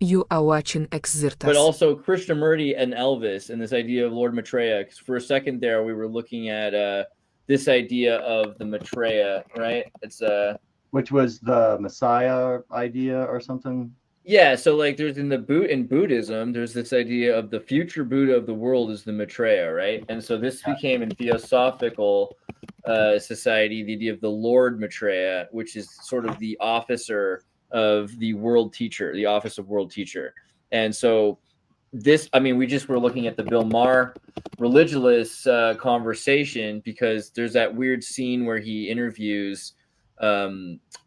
You are watching but Xirtus. also Krishnamurti and Elvis and this idea of Lord Maitreya. Because for a second there, we were looking at this idea of the Maitreya, right? It's which was the Messiah idea or something. yeah. So like, there's in Buddhism, there's this idea of the future Buddha of the world is the Maitreya, right? And so this became in Theosophical society the idea of the Lord Maitreya, which is sort of the officer of the world teacher, the office of world teacher. And so this, I mean, we just were looking at the Bill Maher religious conversation because there's that weird scene where he interviews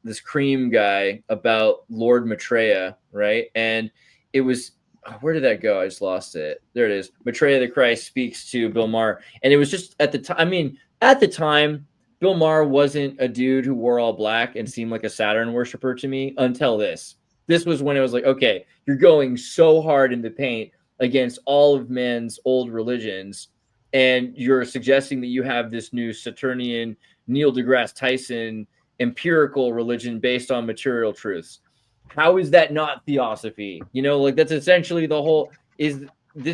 this cream guy about Lord Maitreya, right? And it was, where did that go? I just lost it. There it is. Maitreya the Christ speaks to Bill Maher, and it was just at the time. I mean, at the time, Bill Maher wasn't a dude who wore all black and seemed like a Saturn worshiper to me until this. This was when it was like, okay, you're going so hard in the paint against all of men's old religions, and you're suggesting that you have this new Saturnian Neil deGrasse Tyson empirical religion based on material truths. How is that not theosophy? You know, like that's essentially the whole is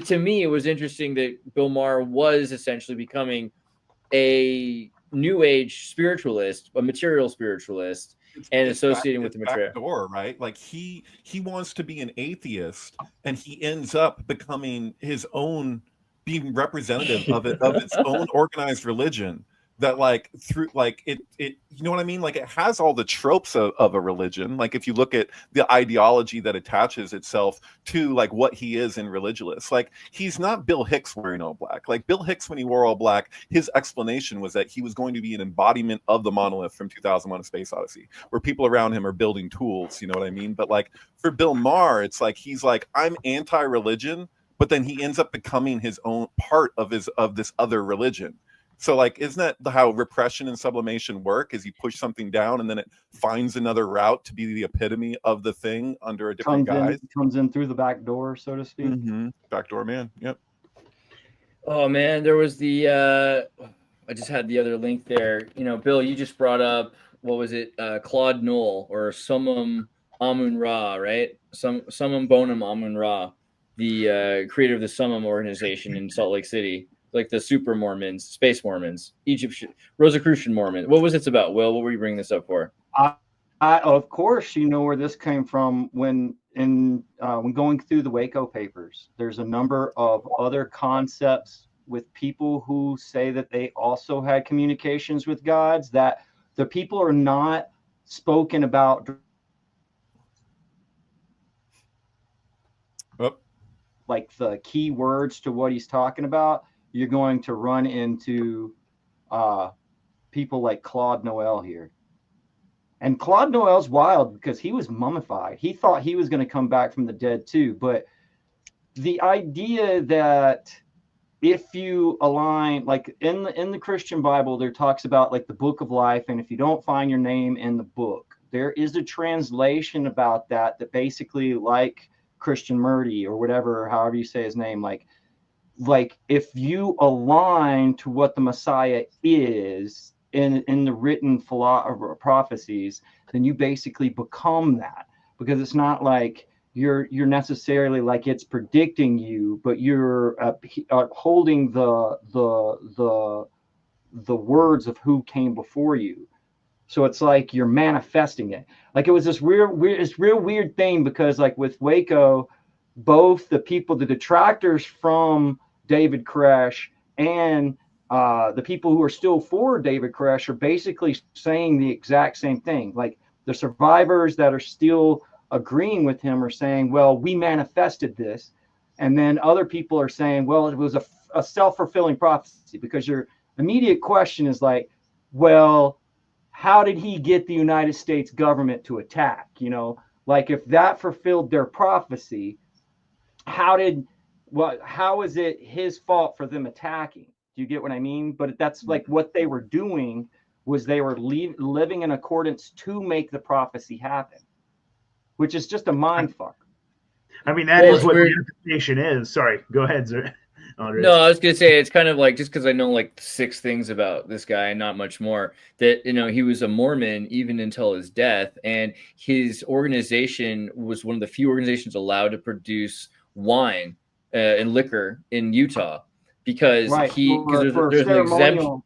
to me it was interesting that Bill Maher was essentially becoming a new age spiritualist, a material spiritualist, and associating with It's the material. backdoor, right? Like he wants to be an atheist, and he ends up becoming his own, being representative of it, of its own organized religion. That like through like it you know what I mean? Like it has all the tropes of a religion. Like if you look at the ideology that attaches itself to like what he is in religious, like he's not Bill Hicks wearing all black. Like Bill Hicks, when he wore all black, his explanation was that he was going to be an embodiment of the monolith from 2001: A Space Odyssey, where people around him are building tools. You know what I mean? But like for Bill Maher, it's like he's like, I'm anti-religion, but then he ends up becoming his own part of this other religion. So like, isn't that how repression and sublimation work? Is you push something down and then it finds another route to be the epitome of the thing under a different guise? Comes in through the back door, so to speak. Mm-hmm. Backdoor man. Yep. Oh man, there was the I just had the other link there. You know, Bill, you just brought up what was it? Claude Nowell or Summum Amun Ra, right? Summum Bonum Amun Ra, the creator of the Summum organization in Salt Lake City, like the Super Mormons, Space Mormons, Egyptian Rosicrucian Mormons. What was this about, Will? What were you bringing this up for? I, I of course you know where this came from when going through the Waco papers. There's a number of other concepts with people who say that they also had communications with gods that the people are not spoken about, Oh, like the key words to what he's talking about. You're going to run into uh, people like Claude Noel here. And Claude Noel's wild because he was mummified. He thought he was going to come back from the dead too. But the idea that if you align, like in the Christian Bible, there talks about like the book of life, and if you don't find your name in the book, there is a translation about that basically, like Christian Murdy or whatever, however you say his name, like if you align to what the Messiah is in the written prophecies, then you basically become that, because it's not like you're necessarily like it's predicting you, but you're holding the words of who came before you. So it's like you're manifesting it. Like it was this real weird thing, because like with Waco, both the people, the detractors from David Koresh and the people who are still for David Koresh are basically saying the exact same thing. Like the survivors that are still agreeing with him are saying, well, we manifested this. And then other people are saying, well, it was a self-fulfilling prophecy, because your immediate question is like, well, how did he get the United States government to attack? You know, like if that fulfilled their prophecy, how is it his fault for them attacking? Do you get what I mean? But that's like what they were doing, was they were living in accordance to make the prophecy happen, which is just a mind fuck. I mean, that Well, is it's what weird. manifestation is. Sorry, go ahead, sir. No, I was gonna say it's kind of like, just because I know like 6 things about this guy and not much more, that he was a Mormon even until his death, and his organization was one of the few organizations allowed to produce wine and liquor in Utah, because there's an exemption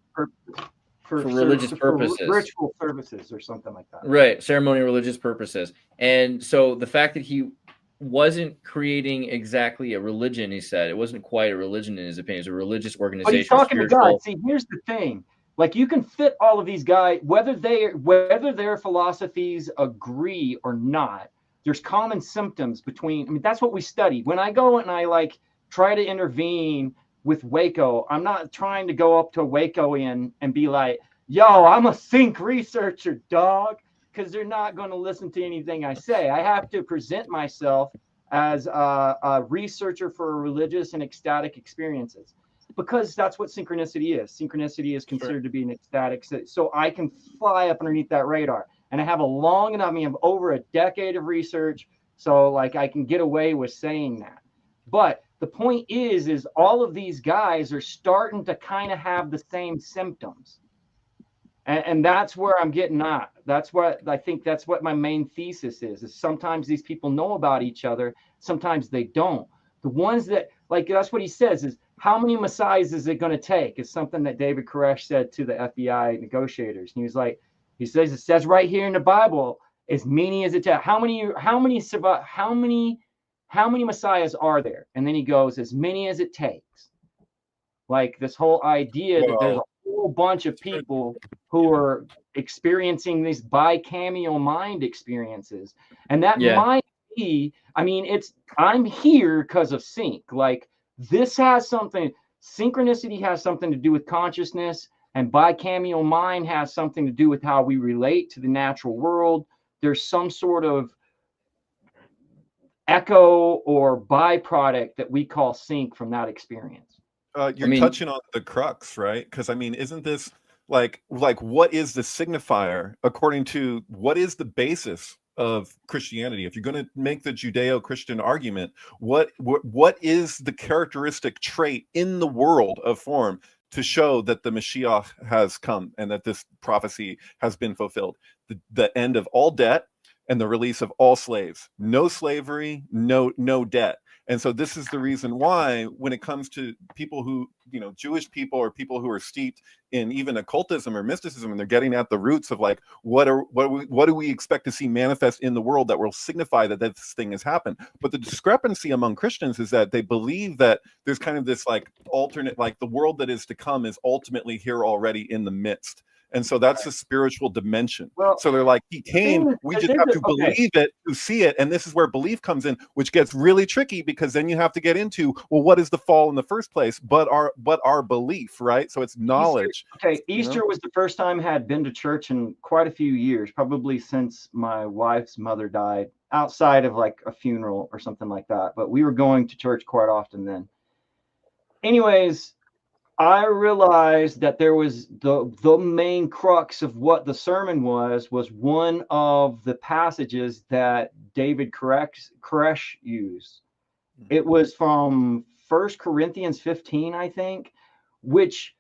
for religious purposes, ritual services or something like that. Right, ceremonial religious purposes. And so the fact that he wasn't creating exactly a religion, he said it wasn't quite a religion in his opinion, it was a religious organization. But he's talking to God. See, here's the thing. Like, you can fit all of these guys, whether their philosophies agree or not, there's common symptoms between. I mean, that's what we study. When I go and I like try to intervene with Waco, I'm not trying to go up to a Wacoian and be like, yo, I'm a sync researcher, dog, because they're not going to listen to anything I say. I have to present myself as a researcher for religious and ecstatic experiences, because that's what synchronicity is. Synchronicity is considered to be an ecstatic. So I can fly up underneath that radar. And I have over a decade of research. So like I can get away with saying that. But the point is all of these guys are starting to kind of have the same symptoms. And that's where I'm getting at. That's what I think. That's what my main thesis is sometimes these people know about each other. Sometimes they don't. The ones that, like, that's what he says is, how many messiahs is it going to take? It's something that David Koresh said to the FBI negotiators. And he was like, it says right here in the Bible, as many as it takes. How many messiahs are there? And then he goes, as many as it takes. Like this whole idea that there's a whole bunch of people who are experiencing these bicameral mind experiences. And that might be, I mean, I'm here because of sync. Like, this has something, synchronicity has something to do with consciousness, and bicameral mind has something to do with how we relate to the natural world. There's some sort of echo or byproduct that we call sync from that experience. You're touching on the crux, right? Because I mean, isn't this like what is the signifier according to what is the basis of Christianity? If you're going to make the Judeo-Christian argument, what is the characteristic trait in the world of form to show that the Mashiach has come and that this prophecy has been fulfilled? The end of all debt and the release of all slaves. No slavery, no debt. And so this is the reason why, when it comes to people who, Jewish people or people who are steeped in even occultism or mysticism, and they're getting at the roots of like, what do we expect to see manifest in the world that will signify that this thing has happened? But the discrepancy among Christians is that they believe that there's kind of this like alternate, like the world that is to come is ultimately here already in the midst. And so that's a spiritual dimension. Well, so they're like, he came, we just have to believe it to see it. And this is where belief comes in, which gets really tricky, because then you have to get into, well, what is the fall in the first place? But our belief, right? So it's knowledge. Easter was the first time I had been to church in quite a few years, probably since my wife's mother died, outside of like a funeral or something like that. But we were going to church quite often then. Anyways, I realized that there was the main crux of what the sermon was one of the passages that David Koresh used. It was from 1 Corinthians 15, I think, which,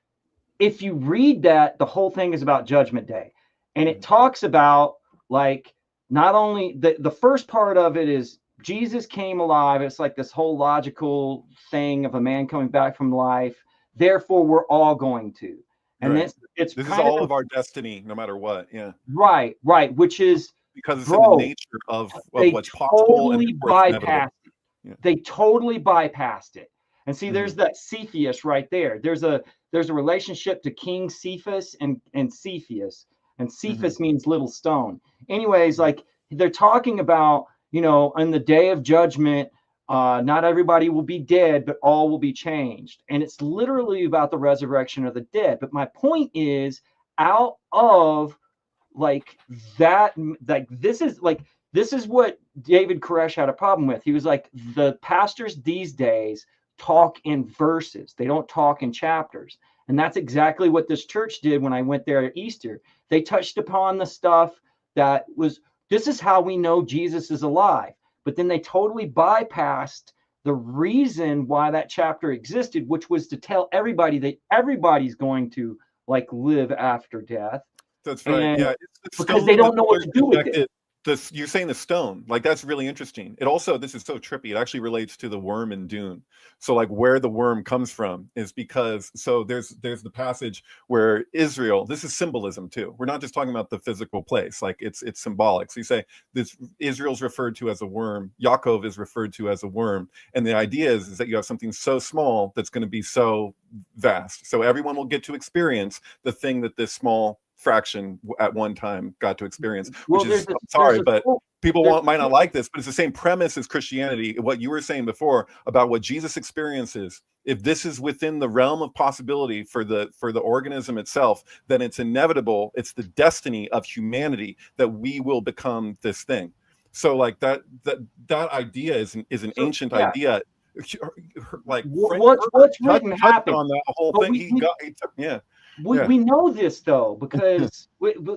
if you read that, the whole thing is about Judgment Day. And it talks about, like, not only the first part of it is Jesus came alive. It's like this whole logical thing of a man coming back from life. Therefore, we're all going to. And this is all of our destiny, no matter what. Yeah. Right. Which is because it's in the nature of what's possible. Totally bypassed it. Yeah. They totally bypassed it. And see, there's that Cepheus right there. There's a relationship to King Cephas and Cepheus. And Cephas means little stone. Anyways, like, they're talking about, on the day of judgment, not everybody will be dead, but all will be changed. And it's literally about the resurrection of the dead. But my point is, out of like that, like this is what David Koresh had a problem with. He was like, the pastors these days talk in verses. They don't talk in chapters. And that's exactly what this church did when I went there at Easter. They touched upon the stuff that was, this is how we know Jesus is alive. But then they totally bypassed the reason why that chapter existed, which was to tell everybody that everybody's going to like live after death. That's right. And Yeah, it's the because stone they that don't know what Lord to do with it. rejected. You're saying the stone, like that's really interesting. It also, this is so trippy. It actually relates to the worm in Dune. So like where the worm comes from is because, so there's the passage where Israel, this is symbolism too. We're not just talking about the physical place, like it's symbolic. So you say this, Israel's referred to as a worm, Yaakov is referred to as a worm, and the idea is that you have something so small that's going to be so vast. So everyone will get to experience the thing that this small fraction at one time got to experience, Well, which is, I'm sorry, but people might not like this, but it's the same premise as Christianity. What you were saying before about what Jesus experiences, if this is within the realm of possibility for the organism itself, then it's inevitable. It's the destiny of humanity that we will become this thing. So like that idea is an ancient idea. Like what's written happened on that whole but thing. We know this though, because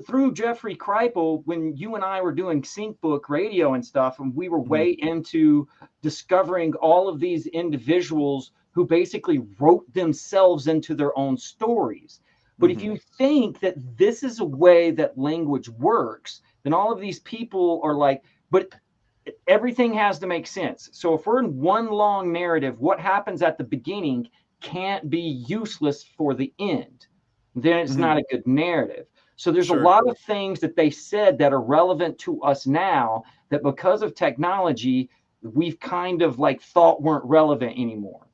through Jeffrey Kripal, when you and I were doing Sync Book radio and stuff, and we were way into discovering all of these individuals who basically wrote themselves into their own stories. But if you think that this is a way that language works, then all of these people are like, but everything has to make sense. So if we're in one long narrative, what happens at the beginning can't be useless for the end. Then it's not a good narrative. So there's a lot of things that they said that are relevant to us now that because of technology, we've kind of like thought weren't relevant anymore.